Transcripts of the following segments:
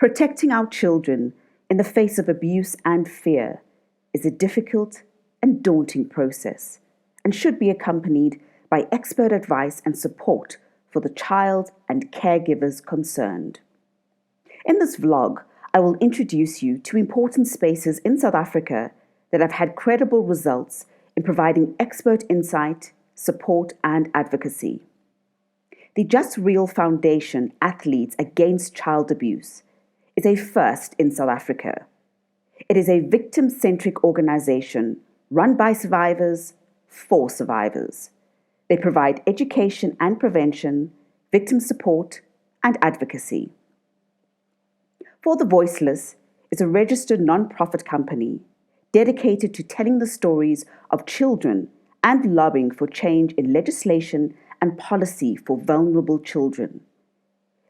Protecting our children in the face of abuse and fear is a difficult and daunting process and should be accompanied by expert advice and support for the child and caregivers concerned. In this vlog, I will introduce you to important spaces in South Africa that have had credible results in providing expert insight, support and advocacy. The Jasriel Foundation Athletes Against Child Abuse is a first in South Africa. It is a victim-centric organization run by survivors for survivors. They provide education and prevention, victim support, and advocacy. For the Voiceless is a registered non-profit company dedicated to telling the stories of children and lobbying for change in legislation and policy for vulnerable children.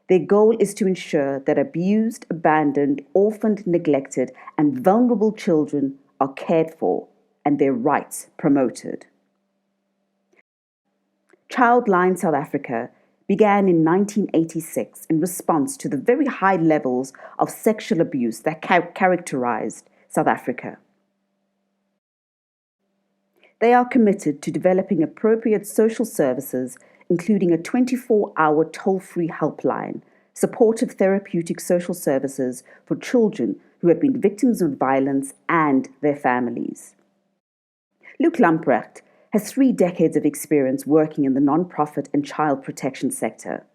Their goal is to ensure that abused, abandoned, orphaned, neglected, and vulnerable children are cared for and their rights promoted. Childline South Africa began in 1986 in response to the very high levels of sexual abuse that characterized South Africa. They are committed to developing appropriate social services, including a 24-hour toll-free helpline, supportive therapeutic social services for children who have been victims of violence and their families. Luc Lamprecht has 3 decades of experience working in the non-profit and child protection sector.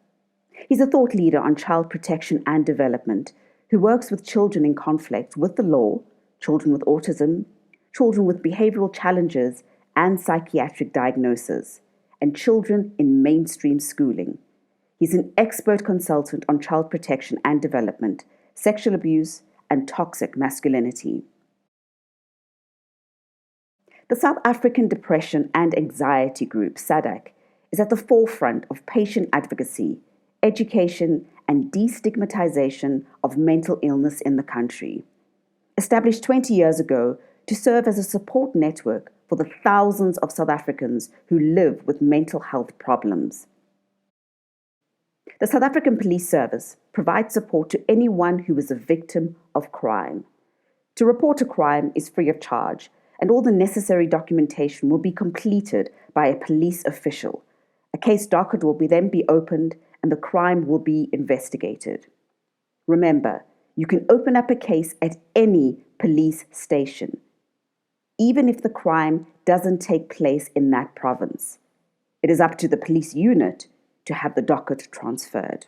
He's a thought leader on child protection and development who works with children in conflict with the law, children with autism, children with behavioral challenges and psychiatric diagnosis, and children in mainstream schooling. He's an expert consultant on child protection and development, sexual abuse, and toxic masculinity. The South African Depression and Anxiety Group, SADAG, is at the forefront of patient advocacy, education, and destigmatization of mental illness in the country. Established 20 years ago to serve as a support network for the thousands of South Africans who live with mental health problems. The South African Police Service provides support to anyone who is a victim of crime. To report a crime is free of charge, and all the necessary documentation will be completed by a police official. A case docket will then be opened and the crime will be investigated. Remember, you can open up a case at any police station, even if the crime doesn't take place in that province. It is up to the police unit to have the docket transferred.